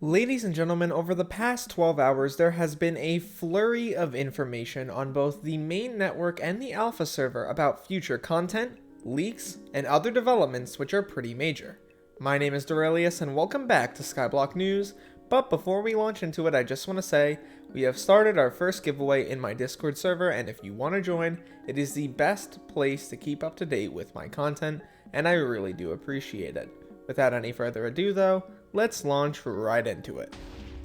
Ladies and gentlemen, over the past 12 hours, there has been a flurry of information on both the main network and the alpha server about future content, leaks, and other developments which are pretty major. My name is Derailious and welcome back to Skyblock News, but before we launch into it, I just want to say, we have started our first giveaway in my Discord server, and if you want to join, it is the best place to keep up to date with my content, and I really do appreciate it. Without any further ado though, let's launch right into it.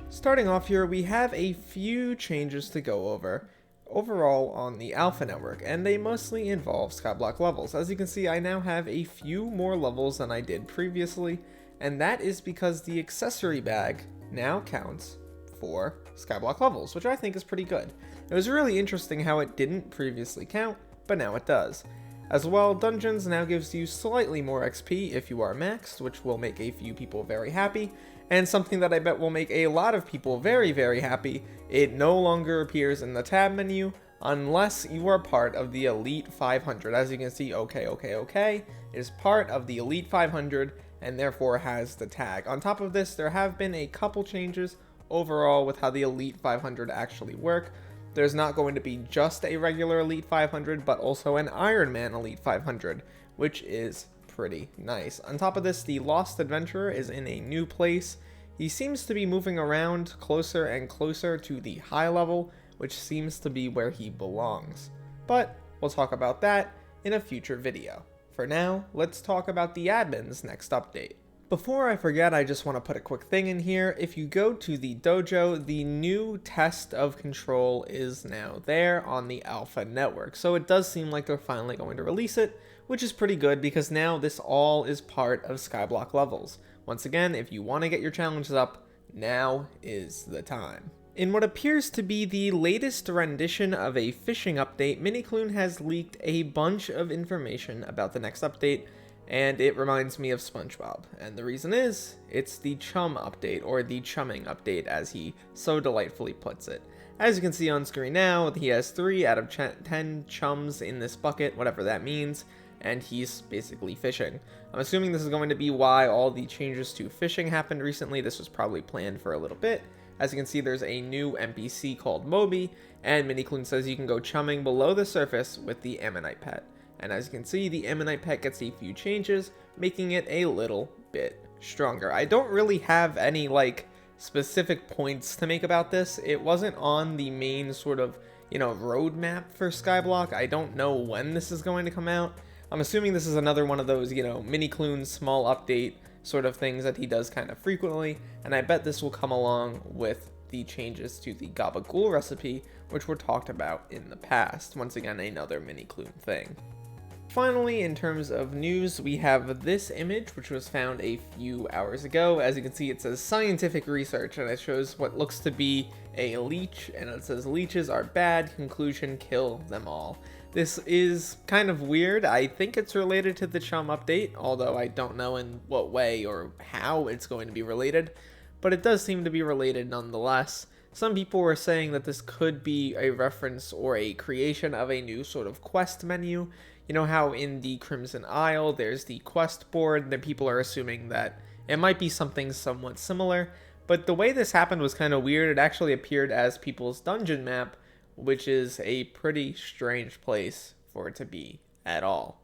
Starting off here, we have a few changes to go over overall on the alpha network, and they mostly involve Skyblock levels. As you can see, I now have a few more levels than I did previously, and that is because the accessory bag now counts for Skyblock levels, which I think is pretty good. It was really interesting how it didn't previously count, but now it does. As well, Dungeons now gives you slightly more XP if you are maxed, which will make a few people very happy, and something that I bet will make a lot of people very, very happy, it no longer appears in the tab menu unless you are part of the Elite 500. As you can see, okay, is part of the Elite 500 and therefore has the tag. On top of this, there have been a couple changes overall with how the Elite 500 actually work. There's not going to be just a regular Elite 500, but also an Iron Man Elite 500, which is pretty nice. On top of this, the Lost Adventurer is in a new place. He seems to be moving around closer and closer to the high level, which seems to be where he belongs. But we'll talk about that in a future video. For now, let's talk about the admin's next update. Before I forget, I just want to put a quick thing in here. If you go to the dojo, the new test of control is now there on the alpha network. So it does seem like they're finally going to release it, which is pretty good because now this all is part of Skyblock levels. Once again, if you want to get your challenges up, now is the time. In what appears to be the latest rendition of a fishing update, Minikloon has leaked a bunch of information about the next update, and it reminds me of SpongeBob, and the reason is, it's the Chum update, or the Chumming update as he so delightfully puts it. As you can see on screen now, he has 3 out of 10 chums in this bucket, whatever that means, and he's basically fishing. I'm assuming this is going to be why all the changes to fishing happened recently. This was probably planned for a little bit. As you can see, there's a new NPC called Moby, and Minikloon says you can go chumming below the surface with the Ammonite pet. And as you can see, the Ammonite pet gets a few changes, making it a little bit stronger. I don't really have any, specific points to make about this. It wasn't on the main sort of, roadmap for Skyblock. I don't know when this is going to come out. I'm assuming this is another one of those, Minikloon small update sort of things that he does kind of frequently, and I bet this will come along with the changes to the Gabagool recipe, which were talked about in the past. Once again, another Minikloon thing. Finally, in terms of news, we have this image, which was found a few hours ago. As you can see, it says scientific research, and it shows what looks to be a leech, and it says leeches are bad, conclusion, kill them all. This is kind of weird. I think it's related to the Chum update, although I don't know in what way or how it's going to be related, but it does seem to be related nonetheless. Some people were saying that this could be a reference or a creation of a new sort of quest menu. You know how in the Crimson Isle there's the quest board, that people are assuming that it might be something somewhat similar, but the way this happened was kind of weird. It actually appeared as people's dungeon map, which is a pretty strange place for it to be at all.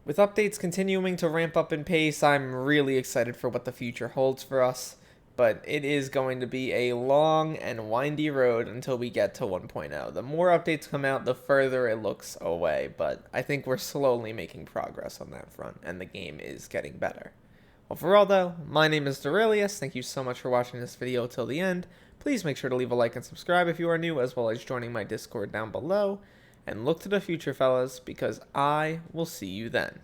With updates continuing to ramp up in pace, I'm really excited for what the future holds for us. But it is going to be a long and windy road until we get to 1.0. The more updates come out, the further it looks away, but I think we're slowly making progress on that front, and the game is getting better. Overall though, my name is Derailious. Thank you so much for watching this video till the end. Please make sure to leave a like and subscribe if you are new, as well as joining my Discord down below. And look to the future, fellas, because I will see you then.